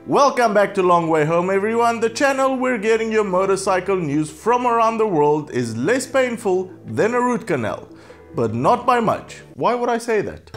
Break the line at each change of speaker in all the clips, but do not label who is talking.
Welcome back to Long Way Home, everyone. The channel where getting your motorcycle news from around the world is less painful than a root canal, but not by much. Why would I say that?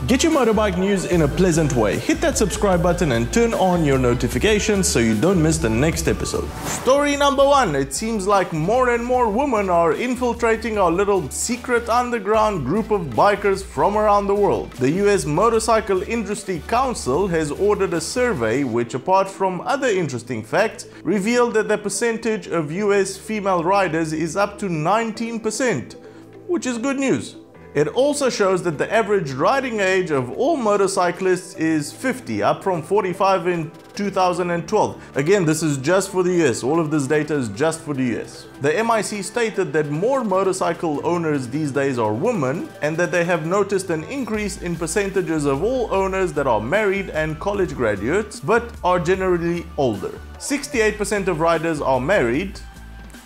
Get your motorbike news in a pleasant way. Hit that subscribe button and turn on your notifications so you don't miss the next episode. Story number one. It seems like more and more women are infiltrating our little secret underground group of bikers from around the world. The US Motorcycle Industry Council has ordered a survey which, apart from other interesting facts, revealed that the percentage of US female riders is up to 19%, which is good news. It also shows that the average riding age of all motorcyclists is 50, up from 45 in 2012. Again, this is just for the US. All of this data is just for the US. The MIC stated that more motorcycle owners these days are women, and that they have noticed an increase in percentages of all owners that are married and college graduates, but are generally older. 68% of riders are married,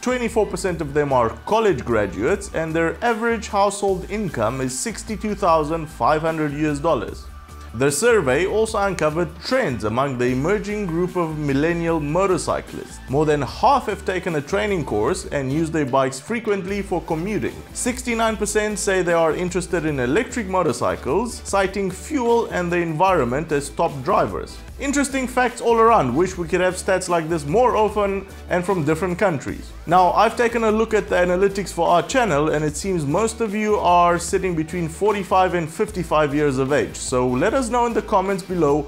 24% of them are college graduates, and their average household income is $62,500. The survey also uncovered trends among the emerging group of millennial motorcyclists. More than half have taken a training course and use their bikes frequently for commuting. 69% say they are interested in electric motorcycles, citing fuel and the environment as top drivers. Interesting facts all around. Wish we could have stats like this more often and from different countries. Now, I've taken a look at the analytics for our channel, and it seems most of you are sitting between 45 and 55 years of age. So let us know in the comments below,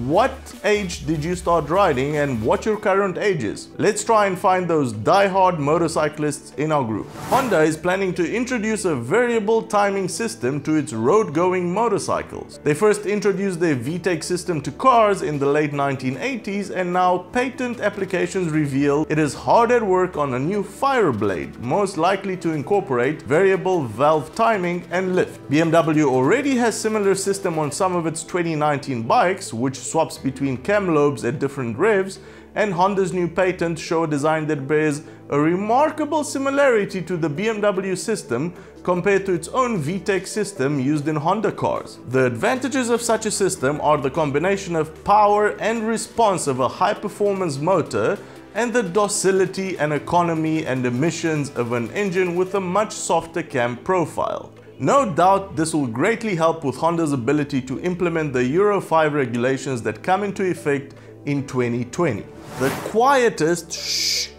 what age did you start riding and what your current age is? Let's try and find those die-hard motorcyclists in our group. Honda is planning to introduce a variable timing system to its road-going motorcycles. They first introduced their VTEC system to cars in the late 1980s, and now patent applications reveal it is hard at work on a new Fireblade, most likely to incorporate variable valve timing and lift. BMW already has similar system on some of its 2019 bikes, which swaps between cam lobes at different revs, and Honda's new patents show a design that bears a remarkable similarity to the BMW system compared to its own VTEC system used in Honda cars. The advantages of such a system are the combination of power and response of a high-performance motor and the docility and economy and emissions of an engine with a much softer cam profile. No doubt this will greatly help with Honda's ability to implement the Euro 5 regulations that come into effect in 2020. The quietest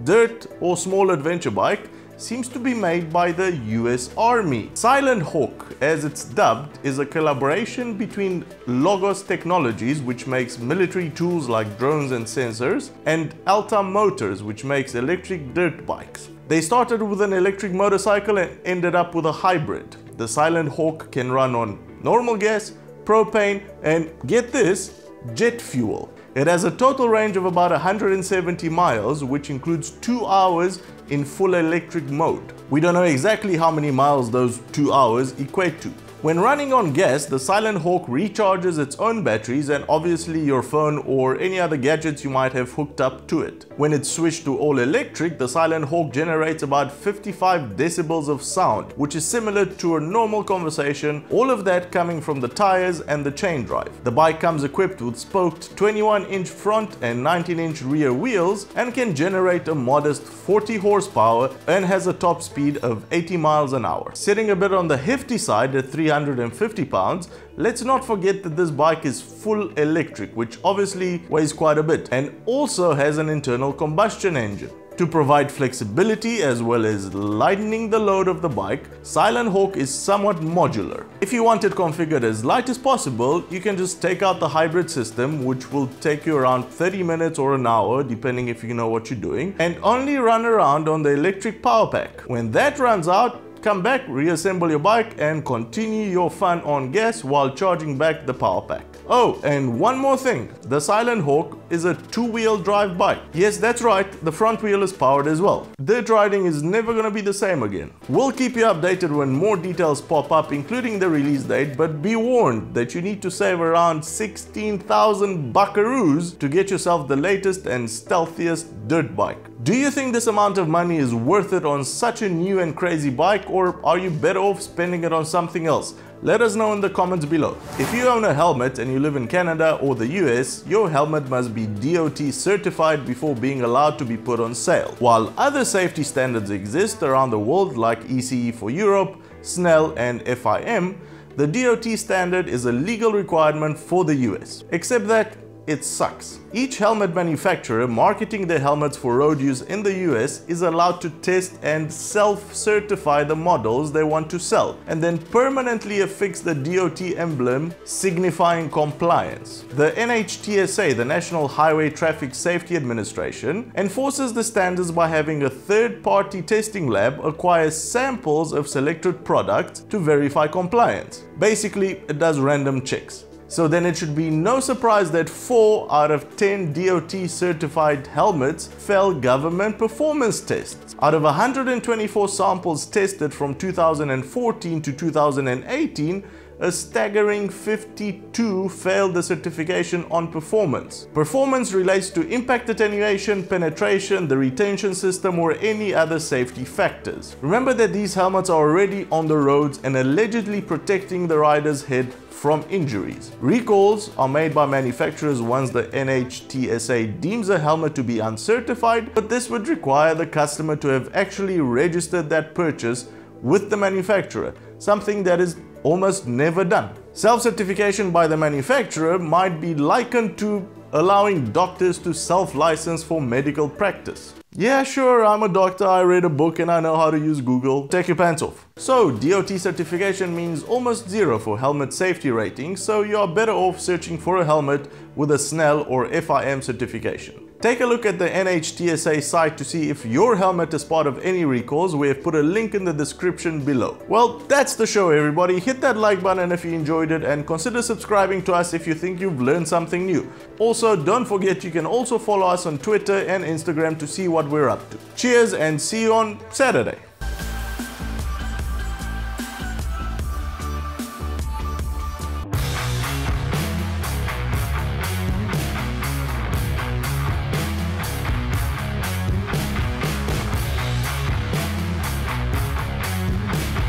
dirt or small adventure bike seems to be made by the US Army. SilentHawk, as it's dubbed, is a collaboration between Logos Technologies, which makes military tools like drones and sensors, and Alta Motors, which makes electric dirt bikes. They started with an electric motorcycle and ended up with a hybrid. The SilentHawk can run on normal gas, propane, and get this, jet fuel. It has a total range of about 170 miles, which includes 2 hours in full electric mode. We don't know exactly how many miles those 2 hours equate to. When running on gas, the SilentHawk recharges its own batteries and obviously your phone or any other gadgets you might have hooked up to it. When it's switched to all electric, the SilentHawk generates about 55 decibels of sound, which is similar to a normal conversation, all of that coming from the tires and the chain drive. The bike comes equipped with spoked 21-inch front and 19-inch rear wheels and can generate a modest 40 horsepower and has a top speed of 80 miles an hour. Sitting a bit on the hefty side at 350 pounds, let's not forget that this bike is full electric, which obviously weighs quite a bit, and also has an internal combustion engine. To provide flexibility as well as lightening the load of the bike, SilentHawk is somewhat modular. If you want it configured as light as possible, you can just take out the hybrid system, which will take you around 30 minutes or an hour, depending if you know what you're doing, and only run around on the electric power pack. When that runs out, come back, reassemble your bike, and continue your fun on gas while charging back the power pack. Oh, and one more thing, the SilentHawk is a two-wheel drive bike. Yes, that's right, the front wheel is powered as well. Dirt riding is never gonna be the same again. We'll keep you updated when more details pop up, including the release date, but be warned that you need to save around 16,000 buckaroos to get yourself the latest and stealthiest dirt bike. Do you think this amount of money is worth it on such a new and crazy bike, or are you better off spending it on something else? Let us know in the comments below. If you own a helmet and you live in Canada or the US, your helmet must be DOT certified before being allowed to be put on sale. While other safety standards exist around the world like ECE for Europe, SNELL and FIM, the DOT standard is a legal requirement for the US. Except that it sucks. Each helmet manufacturer marketing their helmets for road use in the US is allowed to test and self-certify the models they want to sell, and then permanently affix the DOT emblem signifying compliance. The NHTSA, the National Highway Traffic Safety Administration, enforces the standards by having a third-party testing lab acquire samples of selected products to verify compliance. Basically, it does random checks. So then it should be no surprise that 4 out of 10 DOT certified helmets fail government performance tests. Out of 124 samples tested from 2014 to 2018, a staggering 52 failed the certification on performance. Performance relates to impact attenuation, penetration, the retention system, or any other safety factors. Remember that these helmets are already on the roads and allegedly protecting the rider's head from injuries. Recalls are made by manufacturers once the NHTSA deems a helmet to be uncertified, but this would require the customer to have actually registered that purchase with the manufacturer, something that is almost never done. Self-certification by the manufacturer might be likened to allowing doctors to self-license for medical practice. Yeah, sure, I'm a doctor, I read a book and I know how to use Google. Take your pants off. So, DOT certification means almost zero for helmet safety rating, so you are better off searching for a helmet with a SNELL or FIM certification. Take a look at the NHTSA site to see if your helmet is part of any recalls. We have put a link in the description below. Well, that's the show, everybody. Hit that like button if you enjoyed it and consider subscribing to us if you think you've learned something new. Also, don't forget you can also follow us on Twitter and Instagram to see what we're up to. Cheers and see you on Saturday.